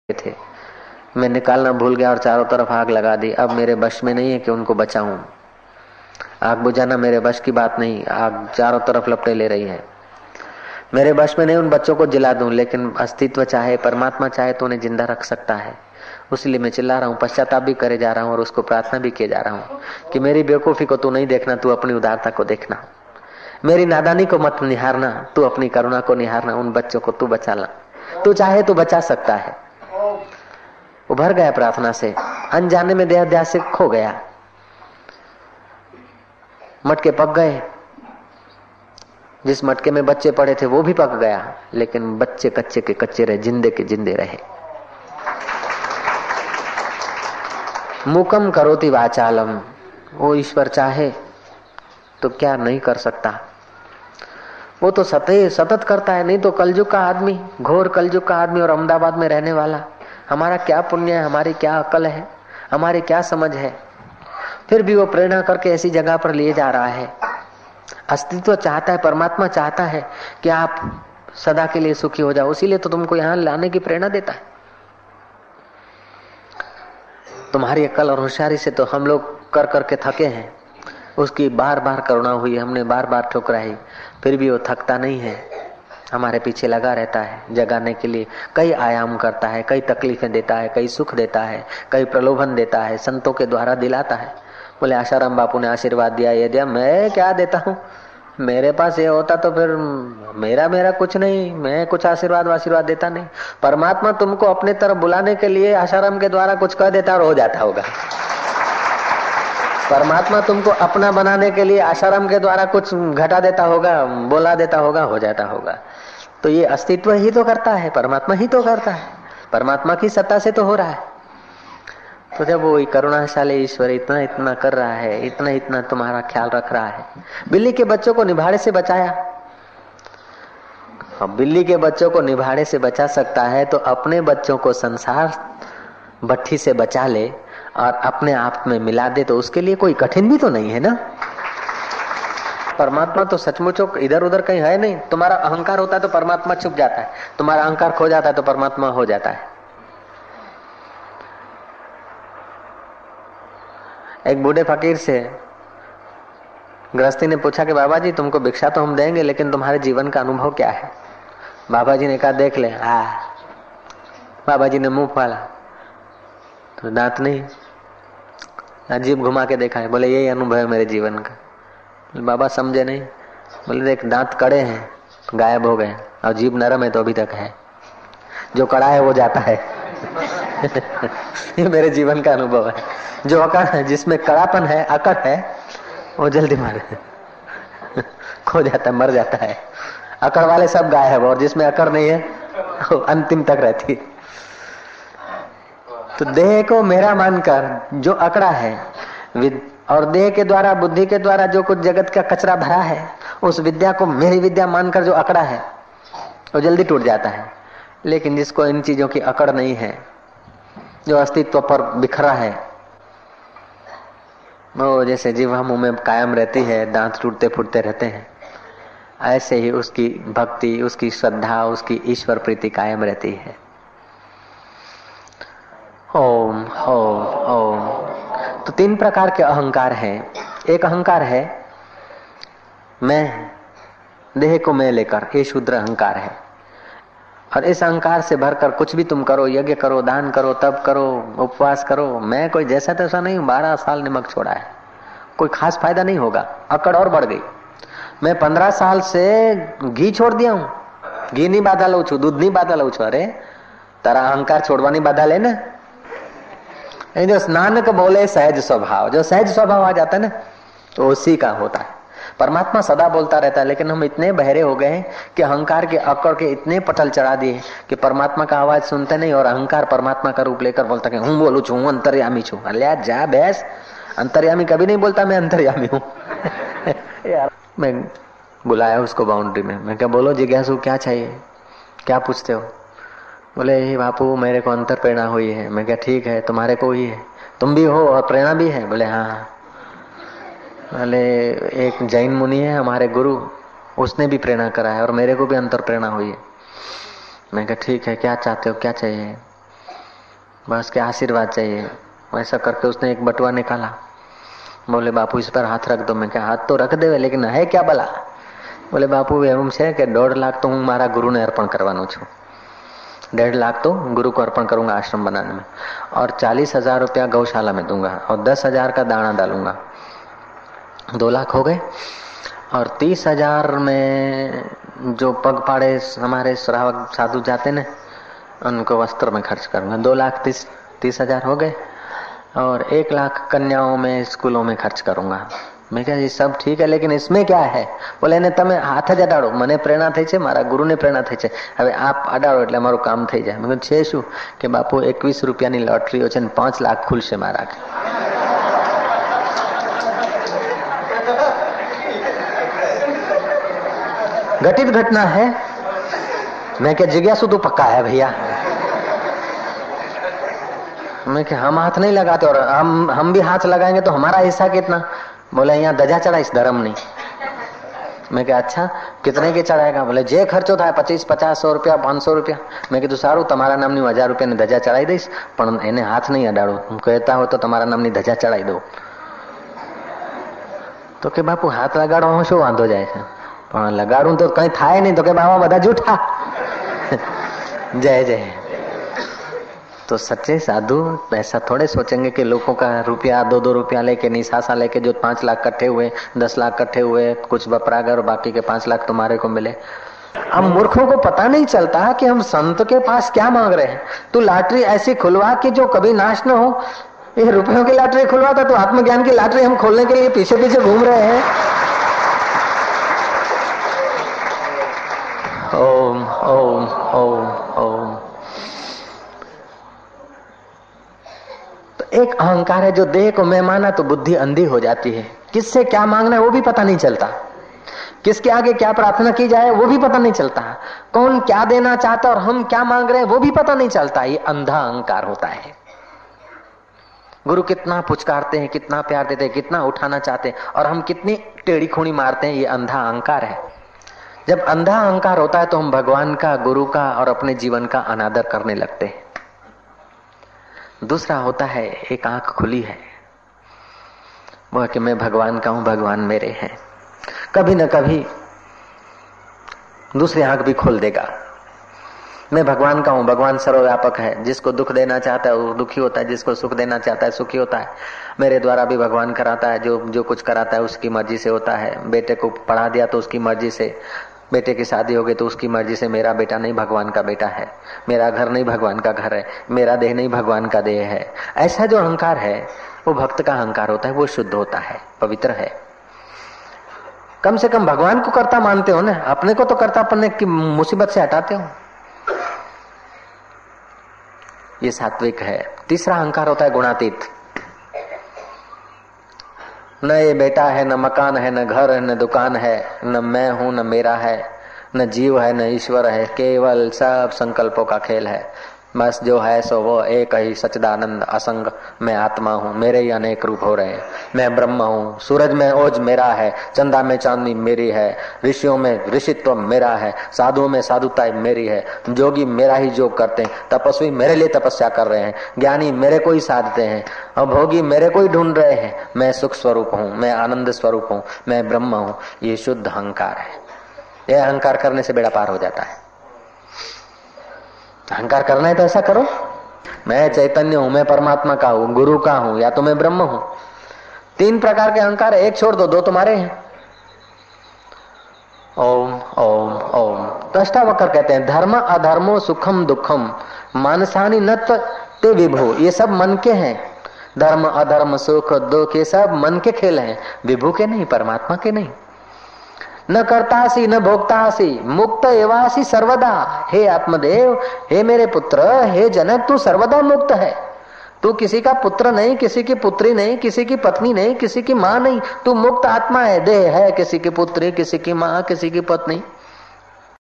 थे। मैं निकालना भूल गया और चारों तरफ आग लगा दी। अब मेरे बश में नहीं है कि उनको बचाऊं। आग बुझाना मेरे बश की बात नहीं। आग चारों तरफ लपटे ले रही है। मेरे बश में नहीं उन बच्चों को जला दूं, लेकिन अस्तित्व चाहे, परमात्मा चाहे तो उन्हें जिंदा रख सकता है। उसलिए मैं चिल्ला रहा हूँ, पश्चाताप भी करे जा रहा हूँ और उसको प्रार्थना भी किए जा रहा हूँ कि मेरी बेवकूफी को तू नहीं देखना, तू अपनी उदारता को देखना। मेरी नादानी को मत निहारना, तू अपनी करुणा को निहारना। उन बच्चों को तू बचा ला, तू चाहे तो बचा सकता है। उभर गया प्रार्थना से, अनजाने में देहाध्यास से खो गया। मटके पक गए। जिस मटके में बच्चे पड़े थे वो भी पक गया, लेकिन बच्चे कच्चे के कच्चे रहे, जिंदे के जिंदे रहे। मूकम करोति वाचालम, वो ईश्वर चाहे तो क्या नहीं कर सकता। वो तो सतत करता है। नहीं तो कलयुग का आदमी, घोर कलयुग का आदमी और अहमदाबाद में रहने वाला, हमारा क्या पुण्य है, हमारी क्या अकल है, हमारी क्या समझ है, फिर भी वो प्रेरणा करके ऐसी जगह पर लिए जा रहा है। अस्तित्व चाहता है, परमात्मा चाहता है कि आप सदा के लिए सुखी हो जाओ, इसीलिए तो तुमको यहाँ लाने की प्रेरणा देता है। तुम्हारी अकल और होशियारी से तो हम लोग कर करके थके हैं। उसकी बार बार करुणा हुई, हमने बार बार ठुकराई, फिर भी वो थकता नहीं है, हमारे पीछे लगा रहता है। जगाने के लिए कई आयाम करता है, कई तकलीफें देता है, कई सुख देता है, कई प्रलोभन देता है, संतों के द्वारा दिलाता है। बोले आशाराम बापू ने आशीर्वाद दिया, ये दिया, मैं क्या देता हूँ, मेरे पास ये होता तो फिर मेरा कुछ नहीं, मैं कुछ आशीर्वाद देता नहीं। परमात्मा तुमको अपने तरफ बुलाने के लिए आशाराम के द्वारा कुछ कह देता और हो जाता होगा। परमात्मा तुमको अपना बनाने के लिए आशाराम के द्वारा कुछ घटा देता होगा, बोला देता होगा, हो जाता होगा। तो ये अस्तित्व ही तो करता है, परमात्मा ही तो करता है, परमात्मा की सत्ता से तो हो रहा है। तो जब वो करुणाशाली ईश्वर इतना इतना कर रहा है, इतना इतना तुम्हारा ख्याल रख रहा है। बिल्ली के बच्चों को निभाड़े से बचाया। अब बिल्ली के बच्चों को निभाड़े से बचा सकता है तो अपने बच्चों को संसार भट्ठी से बचा ले और अपने आप में मिला दे, तो उसके लिए कोई कठिन भी तो नहीं है ना। परमात्मा तो सचमुच इधर उधर कहीं है नहीं। तुम्हारा अहंकार होता है तो परमात्मा छुप जाता है, तुम्हारा अहंकार खो जाता है तो परमात्मा हो जाता है। एक बूढ़े फकीर से गृहस्थी ने पूछा कि बाबा जी तुमको भिक्षा तो हम देंगे, लेकिन तुम्हारे जीवन का अनुभव क्या है। बाबा जी ने कहा देख ले। बाबा जी ने मुंह फाड़ा तो दांत नहीं, अजीब घुमा के देखा है। बोले यही अनुभव है मेरे जीवन का। बाबा समझे नहीं। बोले देख दांत कड़े हैं, गायब हो गए, और जीभ नरम है तो अभी तक है, जो कड़ा है वो जाता है। ये मेरे जीवन का अनुभव है। जो अकड़ है, जिसमें कड़ापन है, अकड़ है, वो जल्दी मार खो जाता है, मर जाता है। अकड़ वाले सब गायब, और जिसमें अकड़ नहीं है वो अंतिम तक रहती है। तो देह को मेरा मानकर जो अकड़ा है, और देह के द्वारा, बुद्धि के द्वारा जो कुछ जगत का कचरा भरा है, उस विद्या को मेरी विद्या मानकर जो अकड़ा है वो जल्दी टूट जाता है। लेकिन जिसको इन चीजों की अकड़ नहीं है, जो अस्तित्व पर बिखरा है, वो जैसे जीवा मुंह में कायम रहती है, दांत टूटते फूटते रहते हैं, ऐसे ही उसकी भक्ति, उसकी श्रद्धा, उसकी ईश्वर प्रीति कायम रहती है। ओम ओम ओम। तो तीन प्रकार के अहंकार हैं। एक अहंकार है मैं, देह को मैं लेकर, ये शुद्र अहंकार है। और इस अहंकार से भरकर कुछ भी तुम करो, यज्ञ करो, दान करो, तप करो, उपवास करो, मैं कोई जैसा तैसा नहीं हूं, 12 साल नमक छोड़ा है, कोई खास फायदा नहीं होगा। अकड़ और बढ़ गई। मैं 15 साल से घी छोड़ दिया हूं, घी नहीं बाधा लऊ छू, दूध नहीं बाधा लऊ छू। अरे तारा अहंकार छोड़वानी बाधा ले ना। जो नानक बोले सहज स्वभाव, जो सहज स्वभाव आ जाता है ना, तो उसी का होता है। परमात्मा सदा बोलता रहता है, लेकिन हम इतने बहरे हो गए हैं कि अहंकार के अकड़ के इतने पटल चढ़ा दिए कि परमात्मा का आवाज सुनते नहीं, और अहंकार परमात्मा का रूप लेकर बोलता है हूं बोलू छू, हूं अंतर्यामी छू। अल्लाह जा भैंस, अंतर्यामी कभी नहीं बोलता मैं अंतर्यामी हूं। यार मैं बुलाया उसको बाउंड्री में, मैं क्या बोलो जिज्ञासु क्या चाहिए, क्या पूछते हो। बोले हे बापू मेरे को अंतर प्रेरणा हुई है। मैं क्या ठीक है, तुम्हारे को ही है, तुम भी हो और प्रेरणा भी है। बोले हाँ। बोले एक जैन मुनि है हमारे गुरु, उसने भी प्रेरणा करा है और मेरे को भी अंतर प्रेरणा हुई है। मैं क्या ठीक है, क्या चाहते हो, क्या चाहिए। बस के आशीर्वाद चाहिए। ऐसा करके उसने एक बटुआ निकाला, बोले बापू इस पर हाथ रख दो। मैं क्या हाथ तो रख दे, लेकिन है क्या भला? बोले बापू एवं છે કે 1.5 લાખ तो હું મારા ગુરુને અર્પણ કરવાનો છું, 1.5 लाख तो गुरु को अर्पण करूंगा आश्रम बनाने में, और 40,000 रुपया गौशाला में दूंगा, और 10,000 का दाना डालूंगा। 2 लाख हो गए। और 30,000 में जो पगपाड़े हमारे श्रावक साधु जाते न, उनको वस्त्र में खर्च करूंगा। 2,30,000 हो गए। और 1 लाख कन्याओं में स्कूलों में खर्च करूंगा। मैं क्या ये सब ठीक है, लेकिन इसमें क्या है? बोले ने તમે હાથ જ અડાડો, મને પ્રેરણા થઈ છે, મારા ગુરુને પ્રેરણા થઈ છે, હવે આપ અડાડો એટલે અમારું કામ થઈ જાય। મેં છે શું કે બાપુ 21 રૂપિયાની લોટરીઓ છે ને 5 લાખ ખુલશે મારા। घटित घटना है। मैं क्या जिज्ञासु तो पक्का है भैया। मैं क्या हम हाथ नहीं लगाते, और हम भी हाथ लगाएंगे तो हमारा हिस्सा कितना? बोले यहाँ धजा चढ़ाईस धर्म नहीं। मैं क्या अच्छा कितने के चढ़ाएगा? बोले जे खर्चो था 25, 50, 100 रुपया, 500 रुपया। मैं कीधु सारू તમારા નામની 1000 રૂપિયાની ધજા ચડાઈ દઈશ, પણ એને હાથ નહીં અડાડો। હું કહેતા હો તો તમારા નામની ધજા ચડાઈ દો। તો કે બાપુ હાથ લગાડવામાં શું વાંધો જાય છે? પણ લગાડું તો કઈ થાય નહીં। તો કે બાબા બધા જૂઠા। जय जय। तो सच्चे साधु ऐसा थोड़े सोचेंगे कि लोगों का रुपया 2-2 रुपया लेके निशासा लेके जो 5 लाख इकट्ठे हुए, 10 लाख इकट्ठे हुए, कुछ बपरा गए और बाकी के 5 लाख तुम्हारे को मिले। हम मूर्खों को पता नहीं चलता कि हम संत के पास क्या मांग रहे हैं। तू लॉटरी ऐसी खुलवा कि जो कभी नाश न हो। ये रुपयों की लॉटरी खुलवाता, तो आत्मज्ञान की लॉटरी हम खोलने के लिए पीछे पीछे घूम रहे हैं। ओम ओम ओम ओम। तो एक अहंकार है जो देह को मैं माना तो बुद्धि अंधी हो जाती है। किससे क्या मांगना है वो भी पता नहीं चलता, किसके आगे क्या प्रार्थना की जाए वो भी पता नहीं चलता, कौन क्या देना चाहता और हम क्या मांग रहे हैं वो भी पता नहीं चलता। ये अंधा अहंकार होता है। गुरु कितना पुचकारते हैं, कितना प्यार देते हैं, कितना उठाना चाहते हैं, और हम कितनी टेढ़ी खूनी मारते हैं। ये अंधा अहंकार है। जब अंधा अहंकार होता है तो हम भगवान का, गुरु का और अपने जीवन का अनादर करने लगते हैं। दूसरा होता है एक आंख खुली है, वो है कि मैं भगवान का हूं, भगवान मेरे हैं। कभी न कभी दूसरी आंख भी खोल देगा। मैं भगवान का हूं, भगवान सर्वव्यापक है। जिसको दुख देना चाहता है वो दुखी होता है, जिसको सुख देना चाहता है सुखी होता है। मेरे द्वारा भी भगवान कराता है, जो कुछ कराता है उसकी मर्जी से होता है। बेटे को पढ़ा दिया तो उसकी मर्जी से, बेटे की शादी हो गई तो उसकी मर्जी से। मेरा बेटा नहीं भगवान का बेटा है, मेरा घर नहीं भगवान का घर है, मेरा देह नहीं भगवान का देह है। ऐसा जो अहंकार है वो भक्त का अहंकार होता है, वो शुद्ध होता है, पवित्र है। कम से कम भगवान को कर्ता मानते हो ना, अपने को तो कर्ता बनने की मुसीबत से हटाते हो। ये सात्विक है। तीसरा अहंकार होता है गुणातीत। न ये बेटा है, न मकान है, न घर है, न दुकान है, न मैं हूं, न मेरा है, न जीव है, न ईश्वर है। केवल सब संकल्पों का खेल है। बस जो है सो वो एक ही सच्चिदानंद असंग मैं आत्मा हूँ। मेरे ही अनेक रूप हो रहे हैं। मैं ब्रह्म हूँ। सूरज में ओज मेरा है, चंदा में चांदनी मेरी है, ऋषियों में ऋषित्व मेरा है, साधुओं में साधुता मेरी है। जोगी मेरा ही योग करते हैं, तपस्वी मेरे लिए तपस्या कर रहे हैं, ज्ञानी मेरे को ही साधते हैं, और भोगी मेरे को ही ढूंढ रहे हैं। मैं सुख स्वरूप हूँ, मैं आनंद स्वरूप हूँ, मैं ब्रह्म हूँ। ये शुद्ध अहंकार है। यह अहंकार करने से बेड़ा पार हो जाता है। अहंकार करना है तो ऐसा करो, मैं चैतन्य हूं, मैं परमात्मा का हूं, गुरु का हूं, या तो मैं ब्रह्म हूं। 3 प्रकार के अहंकार है, एक छोड़ दो, 2 तुम्हारे हैं। ओम ओम ओम। तो अष्टावक्र कहते हैं धर्म अधर्मो सुखम दुखम मानसानि नत ते विभु। ये सब मन के हैं। धर्म अधर्म सुख दुख ये सब मन के खेल हैं, विभु के नहीं, परमात्मा के नहीं। न करतासी न भोक्तासी मुक्त एवासी सर्वदा। हे आत्मदेव, हे मेरे पुत्र, हे जनक, तू सर्वदा मुक्त है। तू किसी का पुत्र नहीं, किसी की पुत्री नहीं, किसी की पत्नी नहीं, किसी की माँ नहीं। तू मुक्त आत्मा है। देह है किसी की पुत्री, किसी की माँ, किसी की पत्नी।